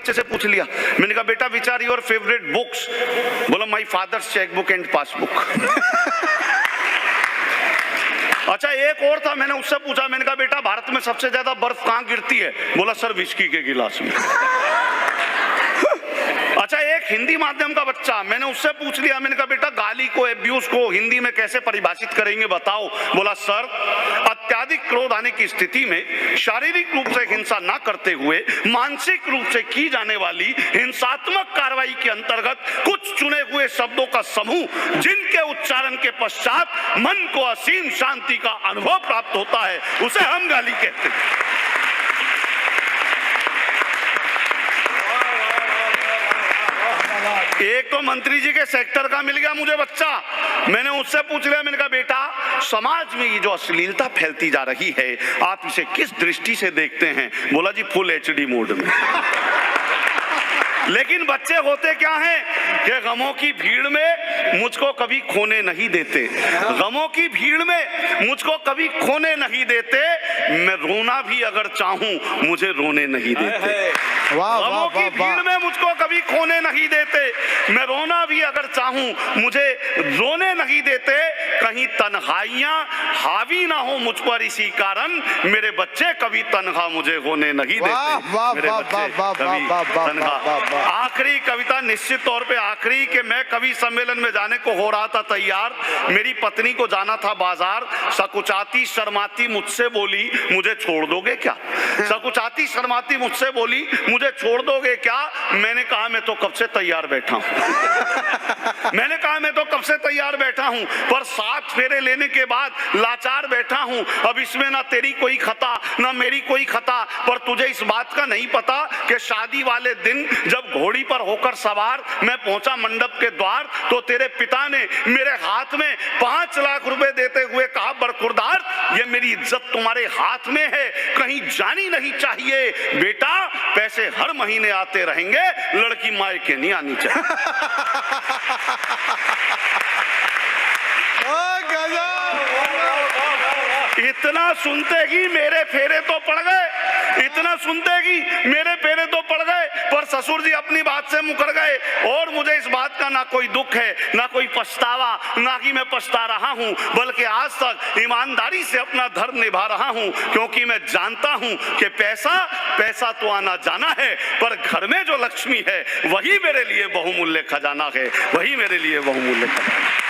बच्चे से पूछ लिया, मैंने कहा बेटा which are your favourite books? बोला my father's cheque book and passbook. अच्छा एक और था, मैंने उससे पूछा, मैंने कहा बेटा भारत में सबसे ज्यादा बर्फ कहाँ गिरती है? बोला सर विस्की के गिलास में। अच्छा एक हिंदी माध्यम का बच्चा, मैंने उससे पूछ लिया, मैंने कहा बेटा गाली को, एब्यूज को हिंदी में कैसे परिभाषित करेंगे बताओ? बोला सर अत्यधिक क्रोध आने की स्थिति में शारीरिक रूप से हिंसा ना करते हुए मानसिक रूप से की जाने वाली हिंसात्मक कार्रवाई के अंतर्गत कुछ चुने हुए शब्दों का समूह जिनके उच्चारण के पश्चात मन को असीम शांति का अनुभव प्राप्त होता है, उसे हम गाली कहते हैं। एक तो मंत्री जी के सेक्टर का मिल गया मुझे बच्चा, मैंने उससे पूछ लिया, मैंने कहा बेटा समाज में ये जो अश्लीलता फैलती जा रही है आप इसे किस दृष्टि से देखते हैं? बोला जी फुल एचडी मोड में। लेकिन बच्चे होते क्या हैं कि गमों की भीड़ में मुझको कभी खोने नहीं देते, गमों की भीड़ में मुझको कभी खोने नहीं देते, मैं रोना भी अगर चाहूं मुझे रोने नहीं देते। गमों की भीड़ में मुझको कभी खोने नहीं देते, मैं रोना भी अगर चाहूं मुझे रोने नहीं देते, कहीं तन्हाइयां हावी ना हो मुझ पर इसी कारण मेरे बच्चे कभी तन्हा मुझे होने नहीं देते। मेरे बच्चे कभी तन्हा। आखिरी कविता निश्चित तौर पे आखिरी, कि मैं कवि सम्मेलन में जाने को हो रहा था तैयार, मेरी पत्नी को जाना था बाजार, सकुचाती शर्माती मुझसे बोली मुझे छोड़ दोगे क्या? सकुचाती शर्माती मुझसे बोली मुझे छोड़ दोगे क्या? मैंने कहा मैं तो कब से तैयार बैठा हूं। मैंने कहा मैं तो कब से तैयार बैठा हूं, पर 7 फेरे लेने के बाद लाचार बैठा हूं। अब इसमें ना तेरी कोई खता ना मेरी कोई खता, पर तुझे इस बात का नहीं पता कि शादी वाले दिन जब घोड़ी पर होकर सवार मैं पहुंचा मंडप के द्वार, तो तेरे पिता ने मेरे हाथ में 5 लाख रुपए देते हुए कहा बरखुरदार ये मेरी इज्जत तुम्हारे हाथ में है, कहीं जानी नहीं चाहिए बेटा, पैसे हर महीने आते रहेंगे, लड़की मायके नहीं आनी चाहिए। इतना सुनते ही मेरे फेरे तो पड़ गए, इतना सुनते ही मेरे फेरे तो पड़ गए, पर ससुर जी अपनी बात से मुकर गए। और मुझे इस बात का ना कोई दुख है ना कोई पछतावा, ना कि मैं पछता रहा हूं, बल्कि आज तक ईमानदारी से अपना धर्म निभा रहा हूं, क्योंकि मैं जानता हूं कि पैसा तो आना जाना है, पर घर में जो लक्ष्मी है वही मेरे लिए बहुमूल्य खजाना है, वही मेरे लिए बहुमूल्य खजाना है।